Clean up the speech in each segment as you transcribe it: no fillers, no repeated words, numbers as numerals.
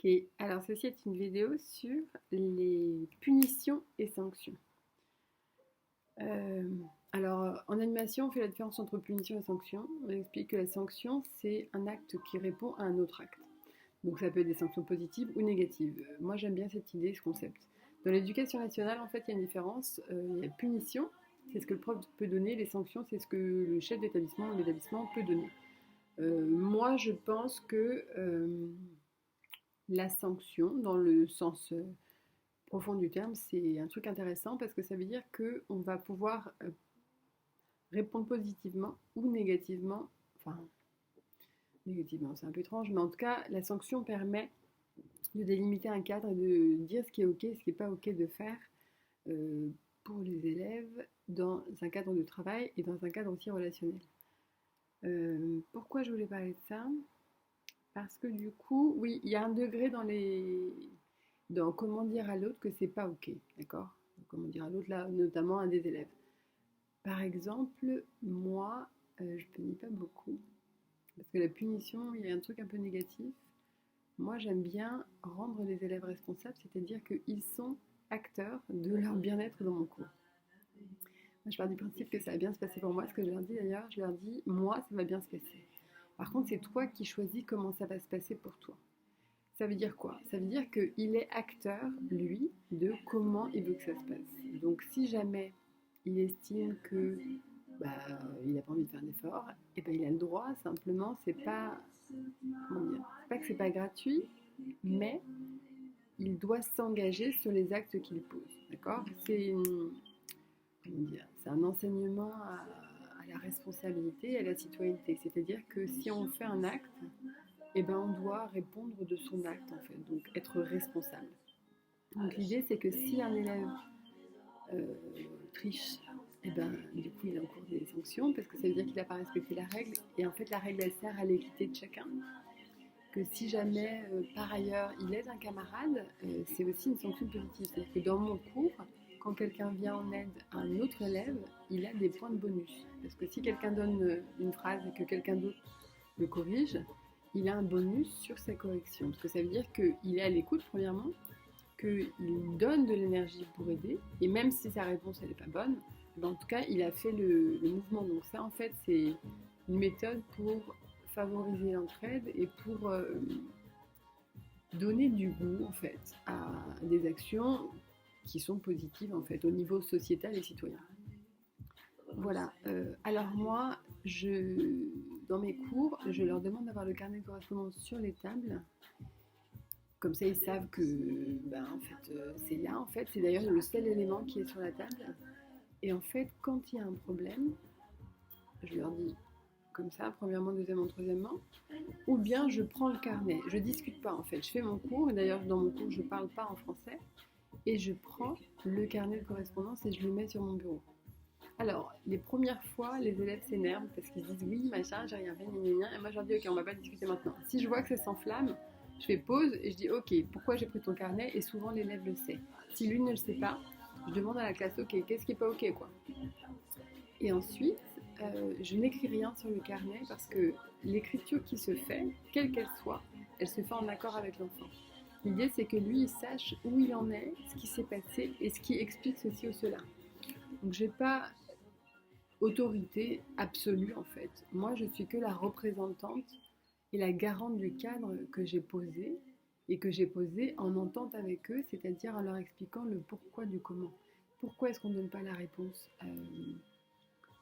Ok, alors ceci est une vidéo sur les punitions et sanctions. Euh, en animation, on fait la différence entre punition et sanction. On explique que la sanction, c'est un acte qui répond à un autre acte. Donc ça peut être des sanctions positives ou négatives. Moi, j'aime bien cette idée, ce concept. Dans l'éducation nationale, en fait, il y a une différence. Il y a punition, c'est ce que le prof peut donner. Les sanctions, c'est ce que le chef d'établissement ou l'établissement peut donner. Moi, je pense que la sanction, dans le sens profond du terme, c'est un truc intéressant parce que ça veut dire qu'on va pouvoir répondre positivement ou négativement. Enfin, négativement, c'est un peu étrange, mais en tout cas, la sanction permet de délimiter un cadre et de dire ce qui est OK et ce qui n'est pas OK de faire euh, pour les élèves dans un cadre de travail et dans un cadre aussi relationnel. Pourquoi je voulais parler de ça? Parce que du coup, oui, il y a un degré dans comment dire à l'autre que c'est pas OK, d'accord? Comment dire à l'autre, là, notamment un des élèves. Par exemple, moi, je punis pas beaucoup, parce que la punition, il y a un truc un peu négatif. Moi, j'aime bien rendre les élèves responsables, c'est-à-dire qu'ils sont acteurs de leur bien-être dans mon cours. Moi, je pars du principe que ça va bien se passer pour moi. Ce que je leur dis d'ailleurs, je leur dis, moi, ça va bien se passer. Par contre, c'est toi qui choisis comment ça va se passer pour toi. Ça veut dire quoi? Ça veut dire qu'il est acteur, lui, de comment il veut que ça se passe. Donc si jamais il estime que bah, il n'a pas envie de faire d'effort, et ben il a le droit, simplement, c'est pas, comment dire, c'est pas que c'est pas gratuit, mais il doit s'engager sur les actes qu'il pose. D'accord? Comment dire, c'est un enseignement à la responsabilité et à la citoyenneté. C'est-à-dire que si on fait un acte, eh ben, on doit répondre de son acte en fait, donc être responsable. Donc l'idée c'est que si un élève euh, triche, eh ben, du coup il encourt des sanctions parce que ça veut dire qu'il n'a pas respecté la règle et en fait la règle elle sert à l'équité de chacun. Que si jamais par ailleurs il aide un camarade, c'est aussi une sanction positive. C'est-à-dire que dans mon cours, quand quelqu'un vient en aide à un autre élève, il a des points de bonus. Parce que si quelqu'un donne une phrase et que quelqu'un d'autre le corrige, il a un bonus sur sa correction. Parce que ça veut dire qu'il est à l'écoute, premièrement, qu'il donne de l'énergie pour aider, et même si sa réponse elle n'est pas bonne, ben, en tout cas, il a fait le mouvement. Donc ça, en fait, c'est une méthode pour favoriser l'entraide et pour donner du goût, en fait, à des actions qui sont positives, en fait, au niveau sociétal et citoyen. Voilà. Alors moi, dans mes cours, je leur demande d'avoir le carnet de correspondance sur les tables. Comme ça, ils savent que, ben, en fait, c'est là. En fait, c'est d'ailleurs le seul élément qui est sur la table. Et en fait, quand il y a un problème, je leur dis comme ça, premièrement, deuxièmement, troisièmement, ou bien je prends le carnet. Je discute pas en fait. Je fais mon cours. Et d'ailleurs, dans mon cours, je parle pas en français. Et je prends le carnet de correspondance et je le mets sur mon bureau. Alors, les premières fois, les élèves s'énervent parce qu'ils disent oui, machin, j'ai rien fait, gna gna gna. Et moi, je leur dis ok, on va pas discuter maintenant. Si je vois que ça s'enflamme, je fais pause et je dis ok, pourquoi j'ai pris ton carnet? Et souvent, l'élève le sait. Si lui ne le sait pas, je demande à la classe ok, qu'est-ce qui est pas ok quoi. Et ensuite, je n'écris rien sur le carnet parce que l'écriture qui se fait, quelle qu'elle soit, elle se fait en accord avec l'enfant. L'idée, c'est que lui, il sache où il en est, ce qui s'est passé et ce qui explique ceci ou cela. Donc, je n'ai pas autorité absolue en fait. Moi, je suis que la représentante et la garante du cadre que j'ai posé et que j'ai posé en entente avec eux, c'est-à-dire en leur expliquant le pourquoi du comment. Pourquoi est-ce qu'on ne donne pas la réponse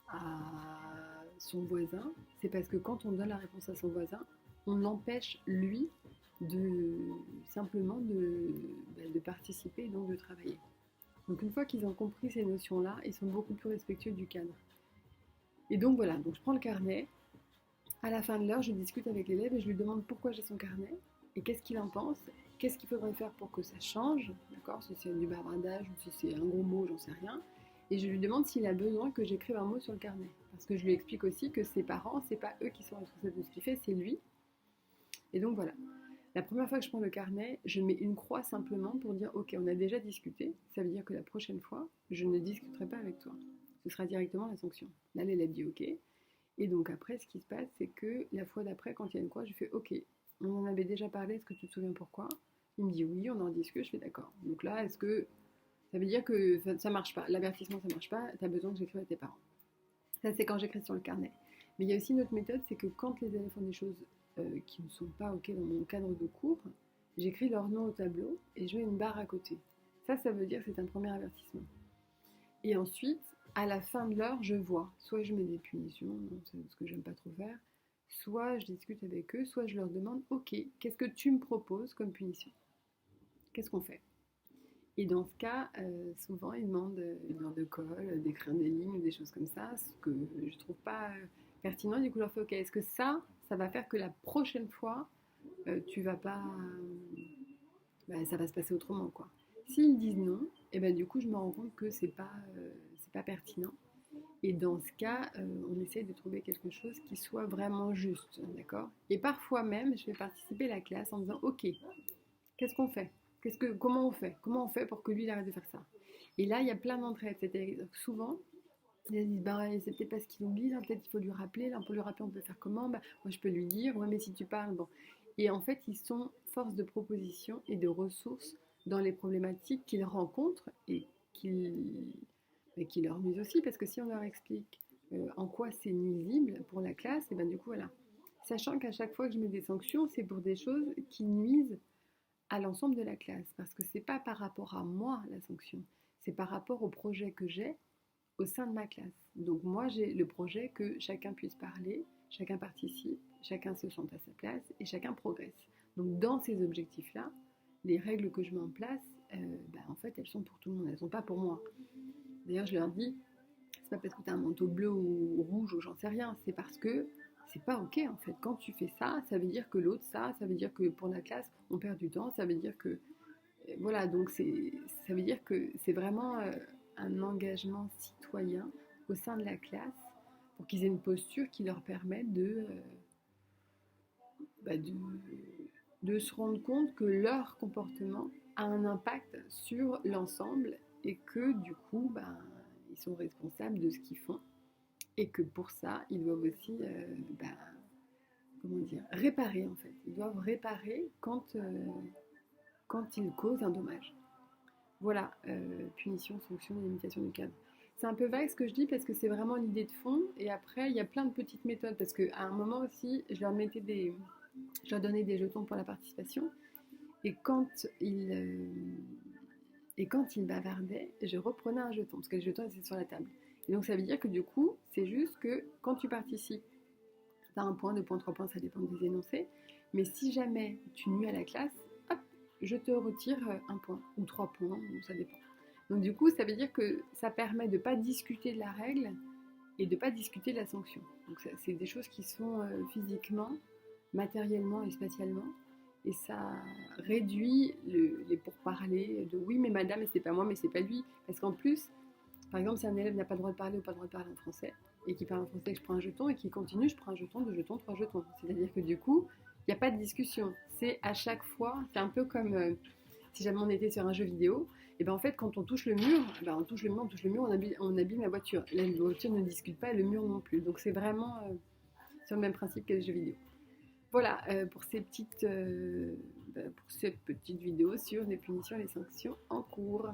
à son voisin? C'est parce que quand on donne la réponse à son voisin, on l'empêche lui de simplement de participer et donc de travailler. Donc une fois qu'ils ont compris ces notions-là, ils sont beaucoup plus respectueux du cadre. Et donc voilà, donc je prends le carnet. À la fin de l'heure, je discute avec l'élève et je lui demande pourquoi j'ai son carnet et qu'est-ce qu'il en pense, qu'est-ce qu'il faudrait faire pour que ça change, d'accord, si c'est du bavardage ou si c'est un gros mot, j'en sais rien. Et je lui demande s'il a besoin que j'écrive un mot sur le carnet. Parce que je lui explique aussi que ses parents, c'est pas eux qui sont responsables de ce qu'il fait, c'est lui. Et donc voilà. La première fois que je prends le carnet, je mets une croix simplement pour dire ok, on a déjà discuté, ça veut dire que la prochaine fois, je ne discuterai pas avec toi. Ce sera directement la sanction. Là, l'élève dit ok. Et donc après, ce qui se passe, c'est que la fois d'après, quand il y a une croix, je fais ok, on en avait déjà parlé, est-ce que tu te souviens pourquoi? Il me dit oui, on en discute, je fais d'accord. Donc là, est-ce que ça veut dire que ça marche pas, l'avertissement ça marche pas, tu as besoin que j'écrive à tes parents. Ça, c'est quand j'écris sur le carnet. Mais il y a aussi une autre méthode, c'est que quand les élèves font des choses qui ne sont pas OK dans mon cadre de cours, j'écris leur nom au tableau et je mets une barre à côté. Ça veut dire que c'est un premier avertissement. Et ensuite, à la fin de l'heure, je vois. Soit je mets des punitions, c'est ce que j'aime pas trop faire, soit je discute avec eux, soit je leur demande, OK, qu'est-ce que tu me proposes comme punition? Qu'est-ce qu'on fait? Et dans ce cas, souvent, ils demandent une heure de colle, d'écrire des lignes, des choses comme ça, ce que je trouve pas pertinent. Du coup, je leur fais, OK, est-ce que ça va faire que la prochaine fois, tu vas pas... ça va se passer autrement, quoi. S'ils disent non, et ben du coup, je me rends compte que c'est pas pertinent. Et dans ce cas, on essaie de trouver quelque chose qui soit vraiment juste, d'accord? Et parfois même, je fais participer la classe en disant, OK, qu'est-ce qu'on fait? Comment on fait? Comment on fait pour que lui il arrête de faire ça? Et là, il y a plein d'entraides. C'est-à-dire que souvent, ils disent, bah, c'est peut-être parce qu'il oublie, là, peut-être il faut lui rappeler, là, pour lui rappeler, on peut faire comment? Bah, moi, je peux lui dire, ouais, mais si tu parles, bon. Et en fait, ils sont force de proposition et de ressources dans les problématiques qu'ils rencontrent et qui leur nuisent aussi, parce que si on leur explique en quoi c'est nuisible pour la classe, et ben du coup, voilà. Sachant qu'à chaque fois que je mets des sanctions, c'est pour des choses qui nuisent à l'ensemble de la classe, parce que c'est pas par rapport à moi la sanction, c'est par rapport au projet que j'ai au sein de ma classe. Donc moi j'ai le projet que chacun puisse parler, chacun participe, chacun se sente à sa place et chacun progresse. Donc dans ces objectifs-là, les règles que je mets en place, en fait elles sont pour tout le monde, elles sont pas pour moi. D'ailleurs je leur dis, c'est pas parce que tu as un manteau bleu ou rouge ou j'en sais rien, c'est parce que c'est pas ok en fait. Quand tu fais ça, ça veut dire que l'autre ça veut dire que pour la classe on perd du temps, ça veut dire que voilà, donc ça veut dire que c'est vraiment un engagement citoyen au sein de la classe pour qu'ils aient une posture qui leur permette bah, de, de se rendre compte que leur comportement a un impact sur l'ensemble et que du coup, ils sont responsables de ce qu'ils font et que pour ça, ils doivent aussi, comment dire, réparer en fait. Ils doivent réparer quand ils causent un dommage. Voilà, punition, sanction et limitation du cadre. C'est un peu vague ce que je dis parce que c'est vraiment l'idée de fond. Et après, il y a plein de petites méthodes parce qu'à un moment aussi, je leur donnais des jetons pour la participation. Et quand ils bavardaient, je reprenais un jeton parce que les jetons étaient sur la table. Et donc ça veut dire que du coup, c'est juste que quand tu participes, tu as un point, deux points, trois points, ça dépend des énoncés. Mais si jamais tu nuis à la classe, hop, je te retire un point ou trois points, ou ça dépend. Donc du coup, ça veut dire que ça permet de ne pas discuter de la règle et de ne pas discuter de la sanction. Donc c'est des choses qui sont physiquement, matériellement et spatialement. Et ça réduit les pourparlers de oui, mais madame, c'est pas moi, mais c'est pas lui. Parce qu'en plus, par exemple, si un élève n'a pas le droit de parler ou pas le droit de parler en français, et qui parle en français, que je prends un jeton, et qui continue, je prends un jeton, deux jetons, trois jetons. C'est-à-dire que du coup, il n'y a pas de discussion. C'est à chaque fois, c'est un peu comme si jamais on était sur un jeu vidéo, et ben en fait, quand on touche le mur, on touche le mur, on abîme la voiture. La voiture ne discute pas, et le mur non plus. Donc c'est vraiment sur le même principe que les jeux vidéo. Voilà pour pour cette petite vidéo sur les punitions et les sanctions en cours.